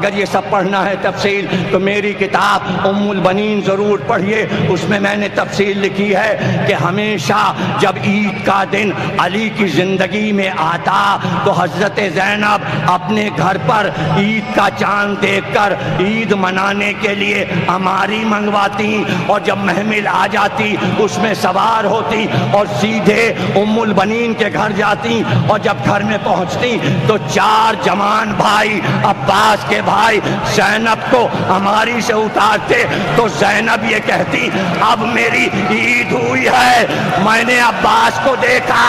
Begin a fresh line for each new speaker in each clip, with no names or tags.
اگر یہ سب پڑھنا ہے تفصیل تو میری کتاب ام البنین ضرور پڑھیے، اس میں میں نے تفصیل لکھی ہے کہ ہمیشہ جب عید کا دن علی کی زندگی میں آتا تو حضرت زینب اپنے گھر پر عید کا چاند دیکھ کر عید منانے کے لیے ہماری منگواتی، اور جب محمل آ جاتی اس میں سوار ہوتی اور سیدھے ام البنین کے گھر جاتی، اور جب گھر میں پہنچتی تو 4 جوان بھائی عباس کے بھائی زینب کو ہماری سے اتارتے، تو زینب یہ کہتی اب میری عید ہوئی ہے، میں نے عباس کو دیکھا،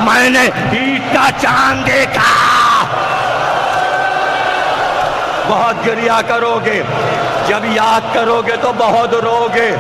میں نے عید کا چاند دیکھا۔ بہت گریہ کرو گے، جب یاد کرو گے تو بہت رو گے۔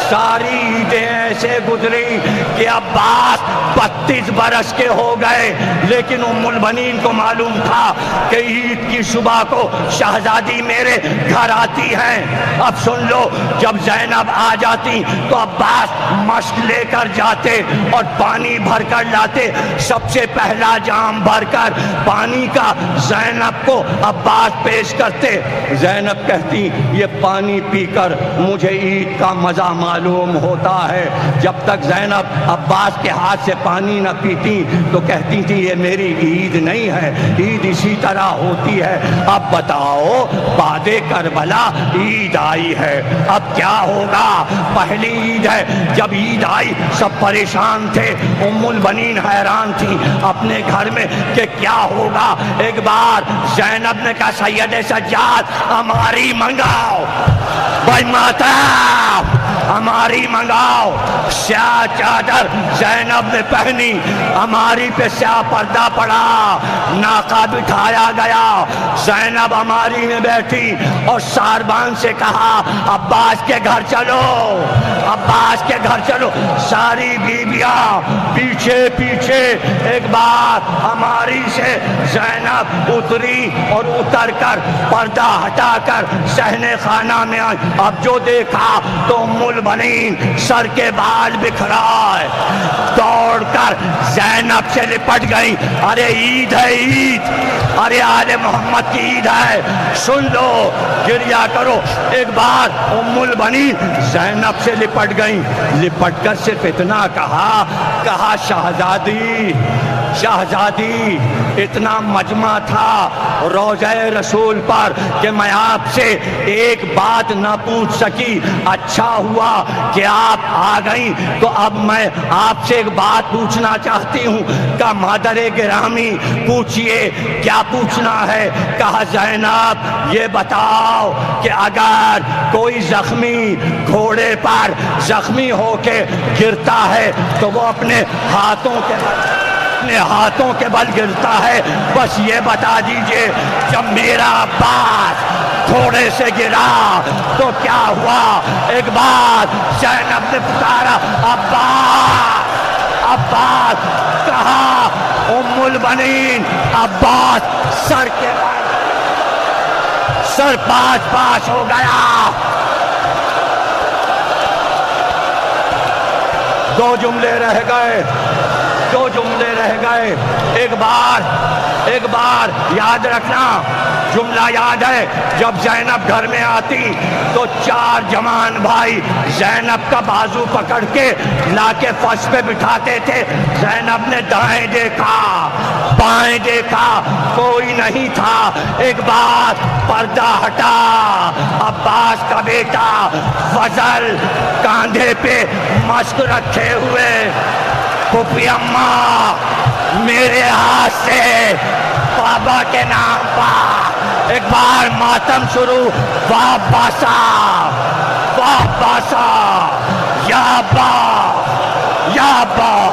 ساری عیدیں ایسے گزری کہ عباس 32 برس کے ہو گئے، لیکن ام البنین کو معلوم تھا کہ عید کی صبح کو شہزادی میرے گھر آتی ہیں۔ اب سن لو، جب زینب آ جاتی تو عباس مشک لے کر جاتے اور پانی بھر کر لاتے، سب سے پہلا جام بھر کر پانی کا زینب کو عباس پیش کرتے۔ زینب کہتی یہ پانی پی کر مجھے عید کا مزہ معلوم ہوتا ہے۔ جب تک زینب عباس کے ہاتھ سے پانی نہ پیتی تو کہتی تھی یہ میری عید نہیں ہے، عید اسی طرح ہوتی ہے۔ اب بتاؤ، بعد کربلا عید آئی ہے، اب کیا ہوگا؟ پہلی عید ہے، جب عید آئی سب پریشان تھے، ام البنین حیران تھی اپنے گھر میں کہ کیا ہوگا۔ ایک بار زینب نے کہا سید سجاد ہماری منگاؤ، بھائی ماتا ہماری منگاؤ۔ سیاہ چادر زینب نے پہنی، ہماری پہ سیاہ پردہ پڑا، ناقہ بٹھایا گیا، زینب ہماری میں بیٹھی اور ساربان سے کہا عباس کے گھر چلو، عباس کے گھر چلو۔ ساری بیویاں پیچھے پیچھے۔ ایک بار ہماری سے زینب اتری اور اتر کر پردہ ہٹا کر صحن خانہ میں آئی۔ اب جو دیکھا تو ام البنین سر کے بال بکھرا ہے، دوڑ کر زینب سے لپٹ گئی، ارے عید ہے عید، ارے آل محمد کی عید ہے، سن لو، گریہ کرو۔ ایک بار ام البنین زینب سے لپٹ گئی، لپٹ کر صرف اتنا کہا شہزادی شہزادی، اتنا مجمع تھا روضہ رسول پر کہ میں آپ سے ایک بات نہ پوچھ سکی، اچھا ہوا کہ آپ آ گئیں، تو اب میں آپ سے ایک بات پوچھنا چاہتی ہوں۔ کہ مادر گرامی پوچھئے، کیا پوچھنا ہے؟ کہا زینب یہ بتاؤ کہ اگر کوئی زخمی گھوڑے پر زخمی ہو کے گرتا ہے تو وہ اپنے ہاتھوں کے بل گرتا ہے، بس یہ بتا دیجئے جب میرا عباس گھوڑے سے گرا تو کیا ہوا؟ ایک بار زینب نے پکارا عباس عباس، کہا ام البنین عباس سر کے بل، سر پاس ہو گیا۔ 2 جملے رہ گئے، 2 جملے رہ گئے۔ ایک بار یاد رکھنا، جملہ یاد ہے، جب زینب گھر میں آتی تو 4 جوان بھائی زینب کا بازو پکڑ کے لا کے فرش پہ بٹھاتے تھے۔ زینب نے دائیں دیکھا، بائیں دیکھا، کوئی نہیں تھا۔ ایک بار پردہ ہٹا، عباس کا بیٹا فضل کاندھے پہ مشک رکھے ہوئے، پھوپھی اماں میرے ہاتھ سے بابا کے نام پر ایک بار ماتم شروع، واہ باسا واہ باسا، یا با یا با